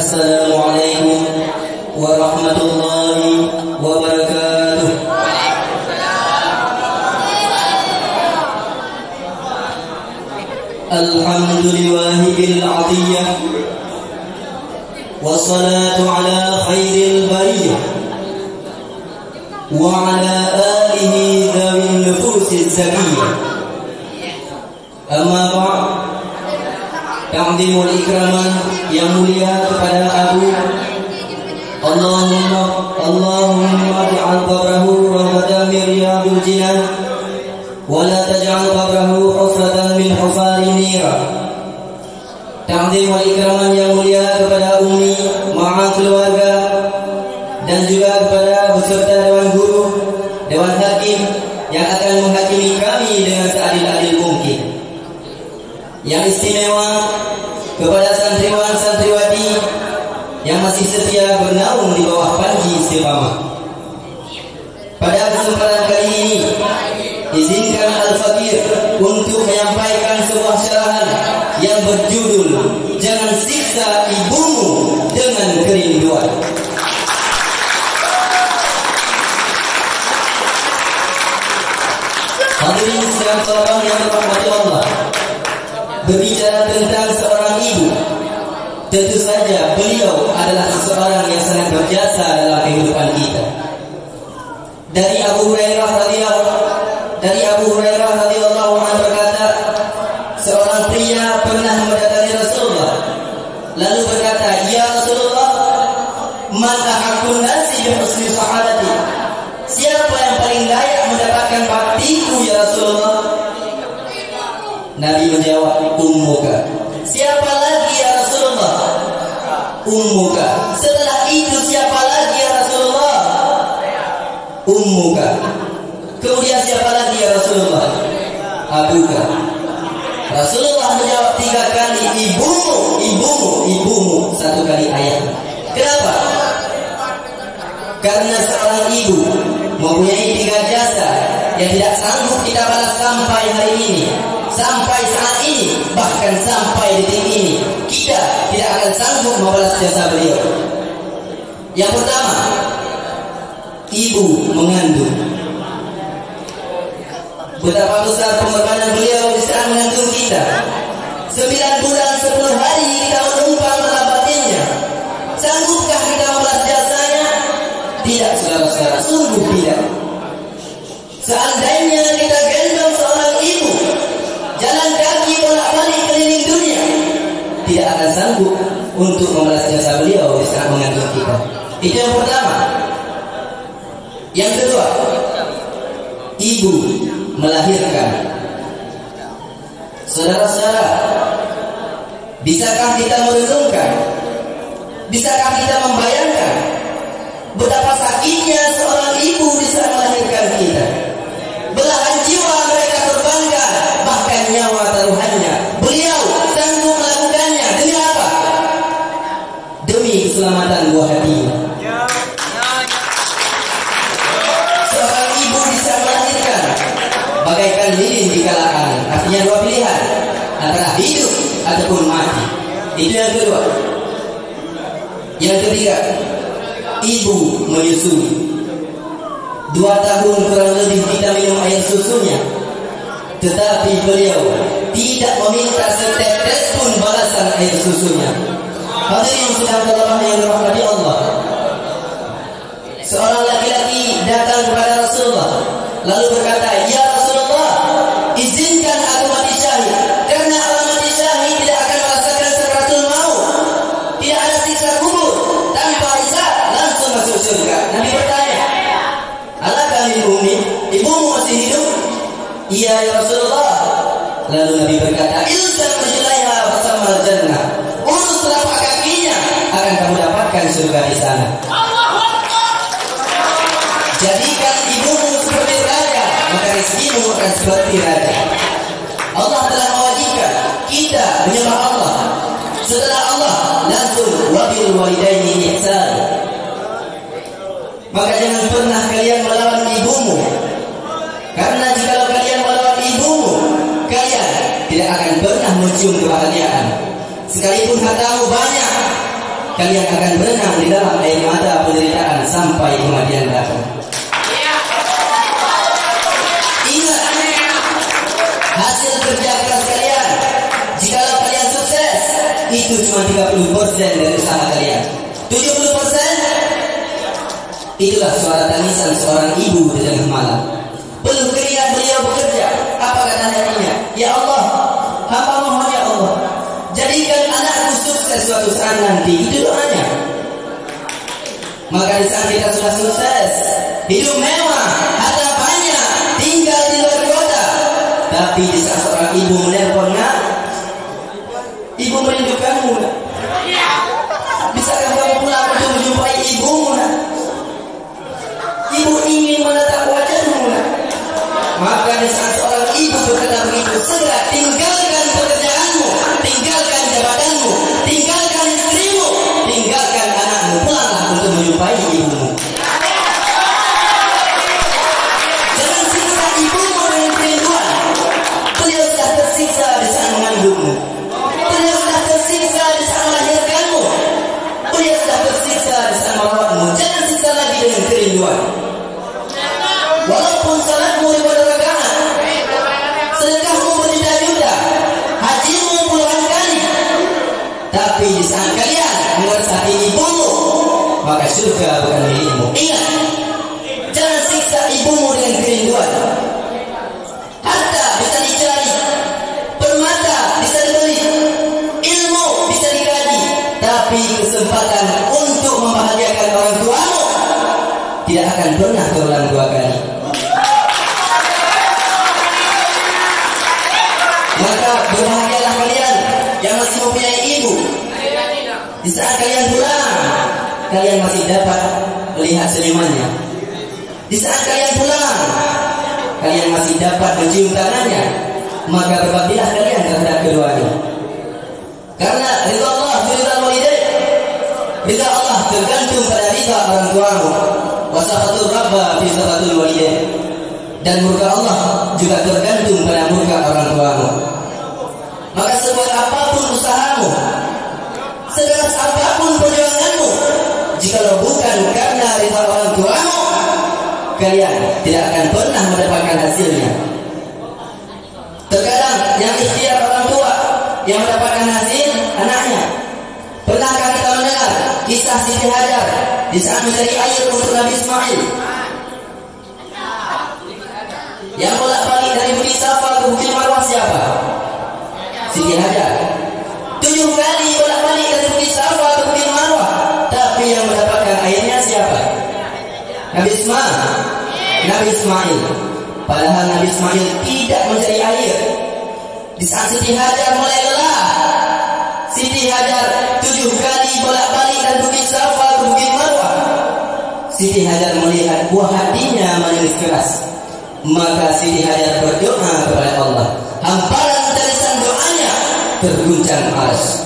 Assalamualaikum warahmatullahi wabarakatuh. Alhamdulillahi bil adiyah, wassalatu ala khairil bariyah wa ala alihi dzawin nufusiz zakiyah. Amma ba'd, ta'zimul ikraman yang mulia kepada Abu Allahumma ja'al qabrahu rawdatan min riyadil jinan wa la taj'al qabrahu hufratan min hufarin nira. Ta'zimul ikraman yang mulia kepada Umi, ma'a keluarga, dan juga kepada beserta dewan guru, dewan hakim yang akan menghakimi kami dengan seadil-adil mungkin. Yang istimewa kepada santriwan-santriwati yang masih setia bernaung di bawah panji istiqamah. Pada kesempatan kali ini, izinkan Al-Fakir untuk menyampaikan sebuah syarahan yang berjudul Jangan Siksa Ibumu dengan Kerinduan. Hadirin sekalian seorang yang dirahmati Allah, berbicara tentang seorang ibu, tentu saja beliau adalah seseorang yang sangat berjasa dalam kehidupan kita. Dari Abu Hurairah radhiyallahu anhu berkata, seorang pria pernah mendatangi Rasulullah lalu berkata, "Ya Rasulullah, man ahaqqun nasi bi husni sahabati?" Siapa yang paling layak mendapatkan baktiku ya Rasulullah? Nabi menjawab, "Ummuka." Siapa lagi ya Rasulullah? Ummuka. Setelah itu siapa lagi ya Rasulullah? Ummuka. Kemudian siapa lagi ya Rasulullah? Abuka. Rasulullah menjawab 3 kali, ibumu, ibumu, ibumu, 1 kali ayat. Kenapa? Karena seorang ibu mempunyai 3 jasa yang tidak sanggup kita balas sampai hari ini, sampai saat ini, bahkan sampai detik ini kita tidak akan sanggup membalas jasa beliau. Yang pertama, ibu mengandung. Betapa besar pengorbanan beliau di saat mengandung kita. 9 bulan 10 hari kita menumpang dalam batinnya. Sanggupkah kita membalas jasanya? Tidak, saudara-saudara, sungguh tidak. Seandainya kita gendong seorang ibu jalan kaki bolak-balik keliling dunia, tidak akan sanggup untuk membalas jasa beliau di saat mengandung kita. Itu yang pertama. Yang kedua, ibu melahirkan. Saudara-saudara, bisakah kita merenungkan, bisakah kita membayangkan betapa sakitnya seorang ibu di saat melahirkan kita? Belahan jiwa mereka terbangkan, bahkan nyawa taruhannya. Beliau sanggup melakukannya demi apa? Demi keselamatan buah hatinya. Seorang ibu bisa melahirkan bagaikan lilin di kala angin. Artinya 2 pilihan, antara hidup ataupun mati. Itu yang kedua. Yang ketiga, ibu menyusui. 2 tahun kurang lebih kita minum air susunya, tetapi beliau tidak meminta setetes pun balasan air susunya. Hadirin sedang yang dirahmati Allah, seorang laki-laki datang kepada Rasulullah lalu berkata, "Ya Rasulullah, izinkan aku mati syahid, karena orang mati syahid tidak akan merasakan sakratul maut, tidak ada siksa kubur, tanpa hisab langsung masuk surga." Nabi bertanya, "Alaka min ummi, ibumu masih hidup?" "Iya ya Rasulullah." Lalu Nabi berkata, "Ilzam rijlaiha fasammal jannah." Urus telapak kakinya, akan kamu dapatkan surga di sana. Jadikan ibumu seperti raja, maka rezekimu akan seperti raja. Allah telah mewajibkan kita menyembah Allah. Setelah Allah langsung wabil walidaini ihsan. Maka jangan pernah kalian melawan ibumu, karena jika kalian melawan ibumu, kalian tidak akan pernah mencium kebahagiaan. Sekalipun hartamu banyak, kalian akan berenang di dalam air mata penderitaan sampai kematian datang. Ingat, hasil kerja keras kalian, jikalau kalian sukses, itu cuma 30% dari usaha kalian. 70% itulah suara tangisan seorang ibu di tengah malam. Penuh keringat beliau bekerja. Apa kata hatinya? Ya Allah, hamba mohon ya Allah, jadikan anakku sukses suatu saat nanti. Itu doanya. Maka di saat kita sudah sukses, hidup mewah, harta banyak, tinggal di luar kota, tapi di saat seorang ibu menelpon, nak, ibu merindukanmu, nak. Bisakah kamu pulang untuk menjumpai ibumu, nak? Ibu ingin menatap wajahmu, nak. Maka di saat seorang ibu berkata begitu, segera tinggalkan pekerjaanmu, tinggalkan jabatanmu, tinggalkan istrimu, tinggalkan anakmu, pulanglah untuk menjumpai ibumu. Jangan siksa ibumu dengan kerinduan. Beliau sudah tersiksa di saat mengandungmu. Beliau sudah tersiksa di saat melahirkanmu. Beliau sudah tersiksa di saat merawatmu. Jangan siksa lagi dengan kerinduan. Walaupun salatmu ribuan rakaat, sedekahmu berjuta-juta, hajimu puluhan kali, tapi di saat kalian mengersaki ibumu, maka surga bukan milikmu. Ingat, jangan siksa ibumu dengan kerinduan. Harta bisa dicari, permata bisa dibeli, ilmu bisa dikaji, tapi kesempatan untuk membahagiakan orang tuamu tidak akan pernah terulang dua kali. Maka berbahagialah kalian yang masih mempunyai ibu. Di saat kalian pulang, kalian masih dapat melihat senyumannya. Di saat kalian pulang, kalian masih dapat mencium tangannya. Maka berbaktilah kalian terhadap keduanya. Karena ridha Allah ridha walidain, ridha Allah tergantung pada ridha orang tuamu. Wasaqatul rabba fi saqatul walidain, dan murka Allah juga tergantung pada murka orang tuamu. Maka sebuat apapun usahamu, sekeras apapun perjuanganmu, jikalau bukan karena ridha orang tuamu, kalian tidak akan pernah mendapatkan hasilnya. Terkadang yang ikhtiar orang tua, yang mendapatkan hasil anaknya. Pernahkah kita mendengar kisah Siti Hajar di saat mencari air untuk Nabi Ismail? Yang bolak-balik dari Bukit Safa ke Bukit Marwah siapa? Siti Hajar. 7 kali bolak-balik dari Bukit Safa ke Bukit Marwah, tapi yang mendapatkan airnya siapa? Nabi Ismail. Nabi Ismail. Padahal Nabi Ismail tidak mencari air. Di saat Siti Hajar mulai lelah, Siti Hajar 7 kali bolak-balik dari Bukit Safa ke Bukit Marwah, Siti Hajar melihat buah hatinya menangis keras. Maka Siti Hajar berdoa kepada Allah. Hamparan tulisan doanya terguncang arsy.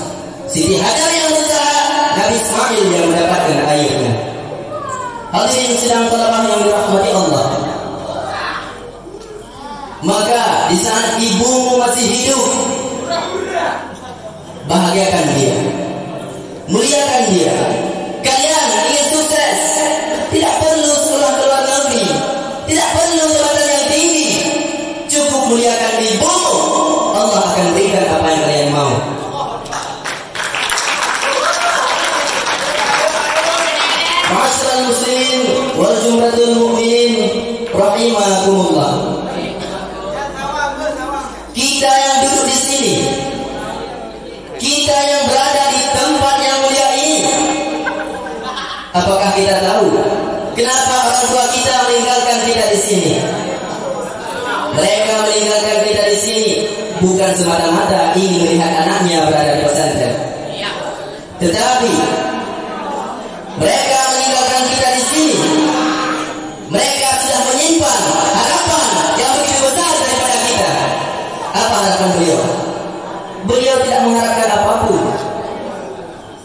Siti Hajar yang berusaha, Nabi Ismail yang mendapatkan airnya. Hadirin sidang talabah yang dirahmati Allah. Maka di saat ibumu masih hidup, bahagiakan dia, muliakan dia. Kalian ingin sukses, tidak perlu sekolah ke luar negeri, tidak perlu jabatan yang tinggi, cukup muliakan ibumu, Allah akan berikan apa yang kalian mau. Ma'asyiral muslimin wal jumlatul mu'minin rahimakumullah. Kita yang duduk di sini, kita yang berada di tempat yang mulia ini, apakah kita tahu kenapa orang tua kita meninggalkan kita di sini? Mereka meninggalkan kita di sini bukan semata-mata ingin melihat anaknya berada di pesantren, tetapi mereka meninggalkan kita di sini. Mereka sudah menyimpan harapan yang begitu besar daripada kita. Apa harapan beliau? Beliau tidak mengharapkan apapun.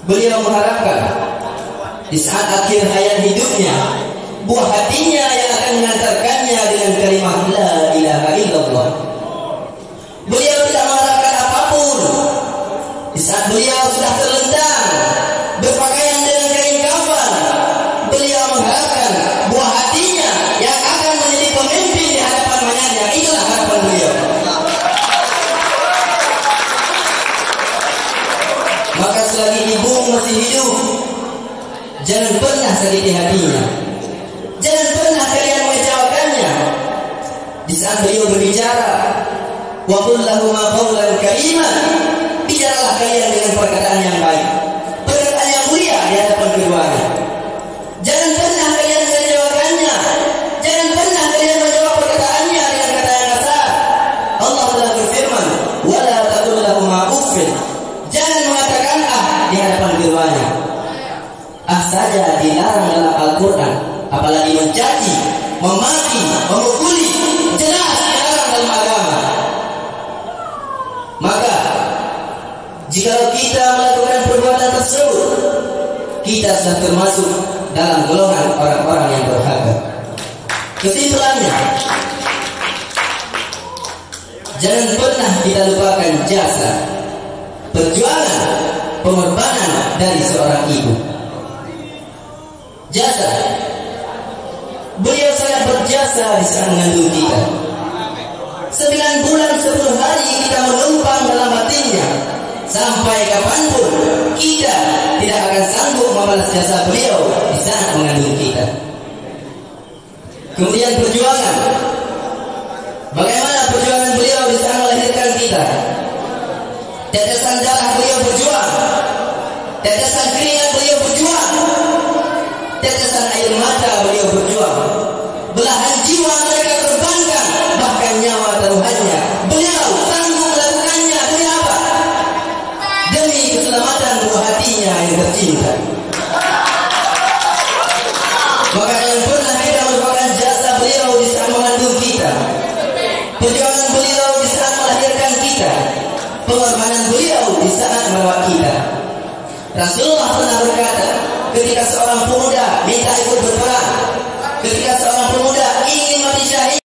Beliau mengharapkan di saat akhir hayat hidupnya, buah hatinya yang akan mengantarkannya dengan kalimat la ilaha illallah. Beliau tidak mengharapkan apapun. Di saat beliau sudah terlentang berpakaian masih hidup, jangan pernah sakiti hatinya. Jangan pernah kalian mengecewakannya. Di saat beliau berbicara, wa qul lahum qawlan kariman, bicaralah kalian dengan perkataan yang baik, perkataan yang mulia di hadapan keduanya. Jangan pernah kalian mengecewakannya. Jangan pernah kalian menjawab perkataannya dengan kata yang kasar. Allah telah berfirman, wala taqul lahum uffin, jangan mengatakan di hadapan keduanya. Saja dilarang dalam Al-Quran, apalagi mencaci, memaki, memukuli, jelas dilarang dalam agama. Maka jika kita melakukan perbuatan tersebut, kita sudah termasuk dalam golongan orang-orang yang durhaka. Kesimpulannya, jangan pernah kita lupakan jasa, perjuangan, pengorbanan dari seorang ibu. Jasa, beliau sangat berjasa di saat mengandung kita. 9 bulan 10 hari kita menumpang dalam batinnya. Sampai kapanpun kita tidak akan sanggup membalas jasa beliau di saat mengandung kita. Kemudian perjuangan, bagaimana perjuangan beliau di saat melahirkan kita. Tetesan darah beliau berjuang, tetesan keringat beliau berjuang, tetesan air mata beliau berjuang, belahan jiwa mereka korbankan, bahkan nyawa taruhannya beliau sanggup melakukannya. Demi apa? Demi keselamatan buah hatinya yang tercinta. Maka yang pernah kita merupakan jasa beliau di saat mengandung kita, perjuangan beliau di saat melahirkan kita, pengorbanan beliau di saat merawat kita. Rasulullah pernah berkata, ketika seorang pemuda minta ikut berperang, ketika seorang pemuda ingin mati syahid,